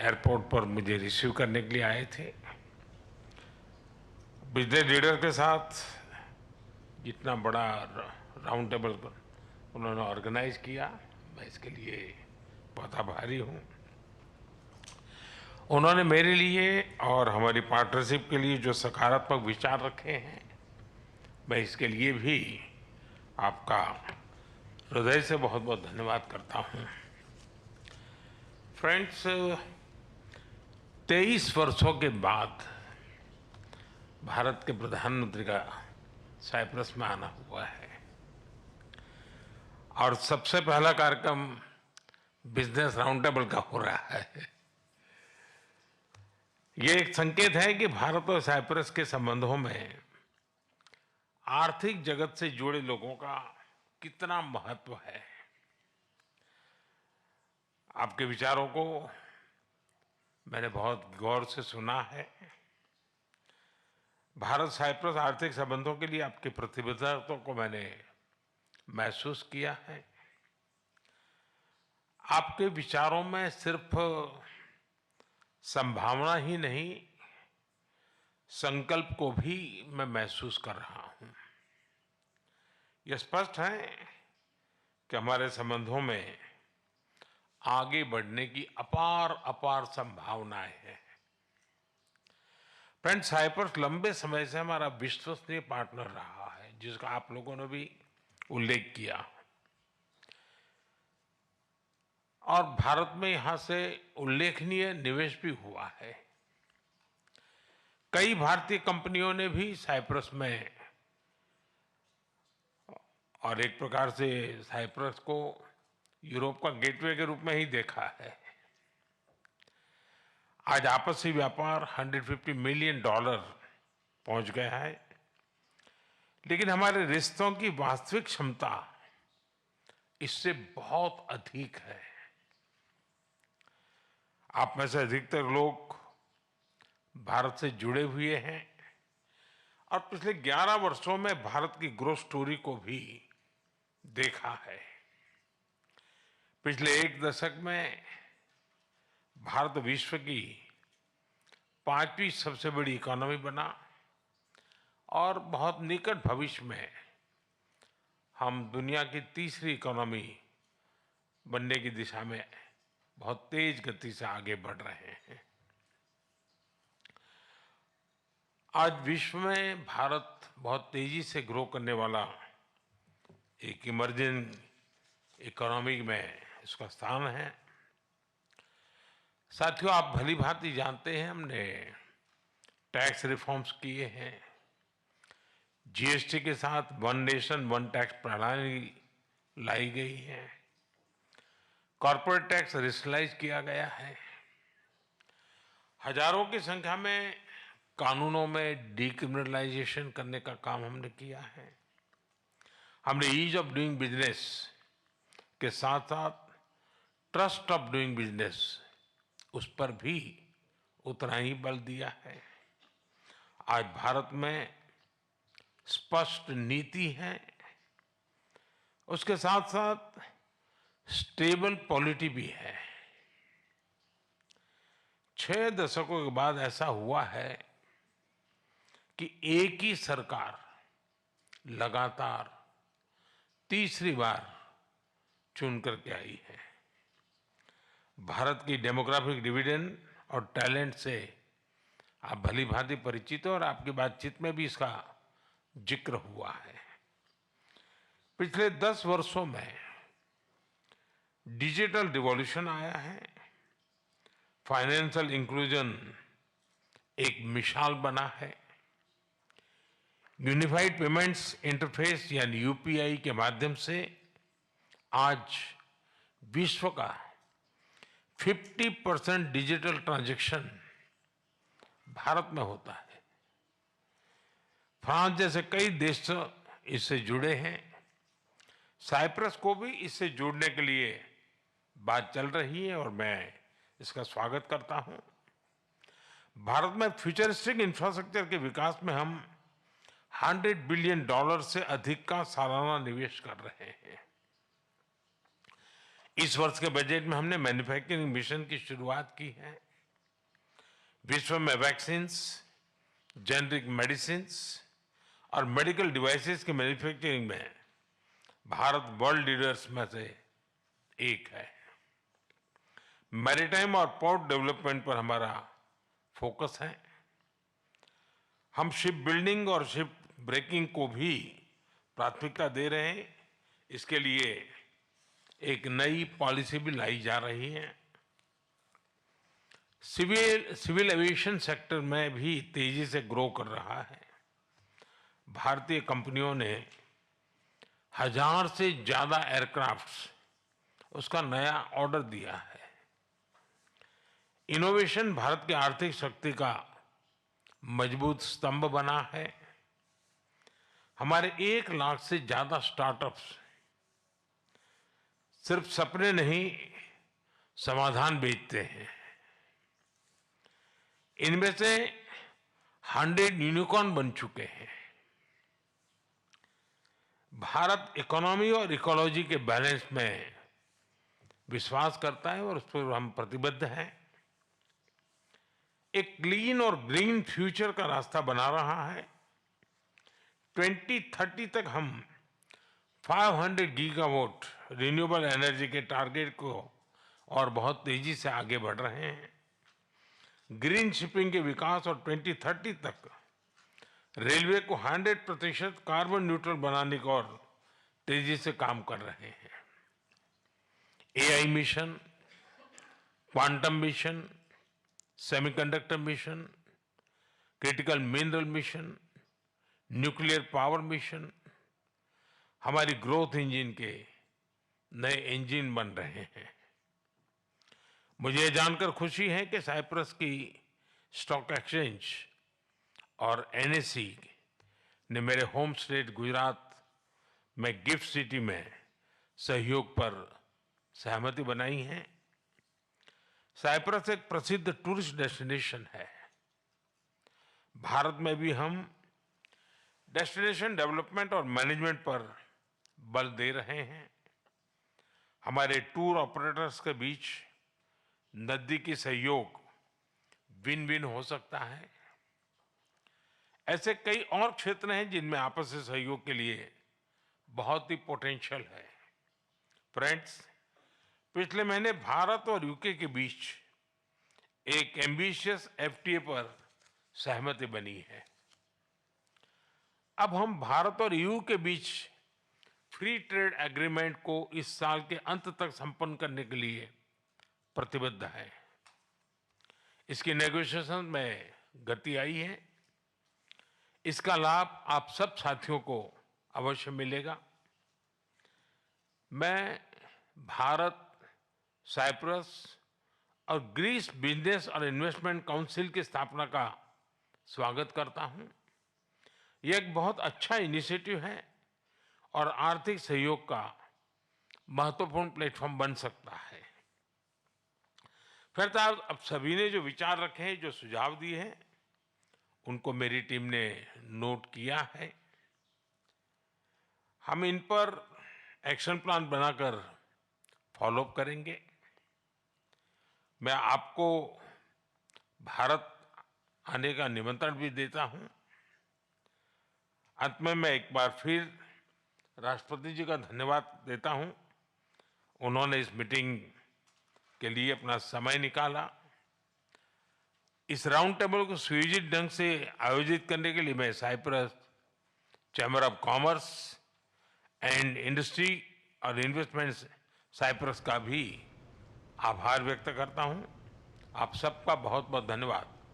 Airport पर मुझे receive करने के लिए आए थे। बिजनेस लीडर के साथ जितना बड़ा राउंड टेबल उन्होंने ऑर्गेनाइज किया, मैं इसके लिए बहुत आभारी हूँ। उन्होंने मेरे लिए और हमारी पार्टनरशिप के लिए जो सकारात्मक विचार रखे हैं, मैं इसके लिए भी आपका हृदय से बहुत बहुत धन्यवाद करता हूँ। फ्रेंड्स, 23 वर्षों के बाद भारत के प्रधानमंत्री का साइप्रस में आना हुआ है और सबसे पहला कार्यक्रम बिजनेस राउंड टेबल का हो रहा है। ये एक संकेत है कि भारत और साइप्रस के संबंधों में आर्थिक जगत से जुड़े लोगों का कितना महत्व है। आपके विचारों को मैंने बहुत गौर से सुना है। भारत साइप्रस आर्थिक संबंधों के लिए आपकी प्रतिबद्धता को मैंने महसूस किया है। आपके विचारों में सिर्फ संभावना ही नहीं, संकल्प को भी मैं महसूस कर रहा हूं। यह स्पष्ट है कि हमारे संबंधों में आगे बढ़ने की अपार अपार संभावनाएं हैं। फ्रेंड, साइप्रस लंबे समय से हमारा विश्वसनीय पार्टनर रहा है, जिसका आप लोगों ने भी उल्लेख किया, और भारत में यहां से उल्लेखनीय निवेश भी हुआ है। कई भारतीय कंपनियों ने भी साइप्रस में, और एक प्रकार से साइप्रस को यूरोप का गेटवे के रूप में ही देखा है। आज आपसी व्यापार $150 मिलियन पहुंच गया है, लेकिन हमारे रिश्तों की वास्तविक क्षमता इससे बहुत अधिक है। आप में से अधिकतर लोग भारत से जुड़े हुए हैं और पिछले 11 वर्षों में भारत की ग्रोथ स्टोरी को भी देखा है। पिछले एक दशक में भारत विश्व की 5वीं सबसे बड़ी इकोनॉमी बना और बहुत निकट भविष्य में हम दुनिया की तीसरी इकोनॉमी बनने की दिशा में बहुत तेज गति से आगे बढ़ रहे हैं। आज विश्व में भारत बहुत तेजी से ग्रो करने वाला एक इमर्जिंग इकोनॉमी में इसका स्थान है। साथियों, आप भली भांति जानते हैं, हमने टैक्स रिफॉर्म्स किए हैं। जीएसटी के साथ वन नेशन वन टैक्स प्रणाली लाई गई है। कॉर्पोरेट टैक्स रेशनलाइज किया गया है। हजारों की संख्या में कानूनों में डीक्रिमिनलाइजेशन करने का काम हमने किया है। हमने ईज ऑफ डूइंग बिजनेस के साथ साथ ट्रस्ट ऑफ डूइंग बिजनेस, उस पर भी उतना ही बल दिया है। आज भारत में स्पष्ट नीति है, उसके साथ साथ स्टेबल पॉलिटी भी है। 6 दशकों के बाद ऐसा हुआ है कि एक ही सरकार लगातार तीसरी बार चुन करके आई है। भारत की डेमोग्राफिक डिविडेंड और टैलेंट से आप भली भांति परिचित हो और आपकी बातचीत में भी इसका जिक्र हुआ है। पिछले 10 वर्षों में डिजिटल रिवॉल्यूशन आया है। फाइनेंशियल इंक्लूजन एक मिसाल बना है। यूनिफाइड पेमेंट्स इंटरफेस यानी यूपीआई के माध्यम से आज विश्व का 50% डिजिटल ट्रांजैक्शन भारत में होता है। फ्रांस जैसे कई देश इससे जुड़े हैं। साइप्रस को भी इससे जुड़ने के लिए बात चल रही है और मैं इसका स्वागत करता हूं। भारत में फ्यूचरिस्टिक इंफ्रास्ट्रक्चर के विकास में हम $100 बिलियन से अधिक का सालाना निवेश कर रहे हैं। इस वर्ष के बजट में हमने मैन्युफैक्चरिंग मिशन की शुरुआत की है। विश्व में वैक्सीन्स, जेनरिक मेडिसिन्स और मेडिकल डिवाइसेस की मैन्युफैक्चरिंग में भारत वर्ल्ड लीडर्स में से एक है। मैरीटाइम और पोर्ट डेवलपमेंट पर हमारा फोकस है। हम शिप बिल्डिंग और शिप ब्रेकिंग को भी प्राथमिकता दे रहे हैं। इसके लिए एक नई पॉलिसी भी लाई जा रही है। सिविल एविएशन सेक्टर में भी तेजी से ग्रो कर रहा है। भारतीय कंपनियों ने 1000 से ज्यादा एयरक्राफ्ट्स उसका नया ऑर्डर दिया है। इनोवेशन भारत की आर्थिक शक्ति का मजबूत स्तंभ बना है। हमारे 1 लाख से ज्यादा स्टार्टअप्स सिर्फ सपने नहीं, समाधान बेचते हैं। इनमें से 100 यूनिकॉर्न बन चुके हैं। भारत इकोनॉमी और इकोलॉजी के बैलेंस में विश्वास करता है और उस पर हम प्रतिबद्ध हैं। एक क्लीन और ग्रीन फ्यूचर का रास्ता बना रहा है। 2030 तक हम 500 गीगावाट रिन्यूएबल एनर्जी के टारगेट को और बहुत तेजी से आगे बढ़ रहे हैं। ग्रीन शिपिंग के विकास और 2030 तक रेलवे को 100% कार्बन न्यूट्रल बनाने को और तेजी से काम कर रहे हैं। AI mission, quantum mission, semiconductor mission, critical mineral mission, nuclear power mission हमारी ग्रोथ इंजन के नए इंजन बन रहे हैं। मुझे ये जानकर खुशी है कि साइप्रस की स्टॉक एक्सचेंज और एनएसई ने मेरे होम स्टेट गुजरात में गिफ्ट सिटी में सहयोग पर सहमति बनाई है। साइप्रस एक प्रसिद्ध टूरिस्ट डेस्टिनेशन है। भारत में भी हम डेस्टिनेशन डेवलपमेंट और मैनेजमेंट पर बल दे रहे हैं। हमारे टूर ऑपरेटर्स के बीच नजदीकी सहयोग विन विन हो सकता है। ऐसे कई और क्षेत्र हैं जिनमें आपसी सहयोग के लिए बहुत ही पोटेंशियल है। फ्रेंड्स, पिछले महीने भारत और यूके के बीच एक एम्बिशियस एफटीए पर सहमति बनी है। अब हम भारत और ईयू के बीच फ्री ट्रेड एग्रीमेंट को इस साल के अंत तक संपन्न करने के लिए प्रतिबद्ध है। इसकी नेगोशिएशन में गति आई है। इसका लाभ आप सब साथियों को अवश्य मिलेगा। मैं भारत, साइप्रस और ग्रीस बिजनेस और इन्वेस्टमेंट काउंसिल की स्थापना का स्वागत करता हूं। यह एक बहुत अच्छा इनिशिएटिव है और आर्थिक सहयोग का महत्वपूर्ण प्लेटफॉर्म बन सकता है। फिर अब सभी ने जो विचार रखे हैं, जो सुझाव दिए हैं, उनको मेरी टीम ने नोट किया है। हम इन पर एक्शन प्लान बनाकर फॉलोअप करेंगे। मैं आपको भारत आने का निमंत्रण भी देता हूं। अंत में मैं एक बार फिर राष्ट्रपति जी का धन्यवाद देता हूं। उन्होंने इस मीटिंग के लिए अपना समय निकाला। इस राउंड टेबल को सुयोजित ढंग से आयोजित करने के लिए मैं Cyprus chamber of commerce and industry और इन्वेस्टमेंट साइप्रस का भी आभार व्यक्त करता हूं। आप सबका बहुत बहुत धन्यवाद।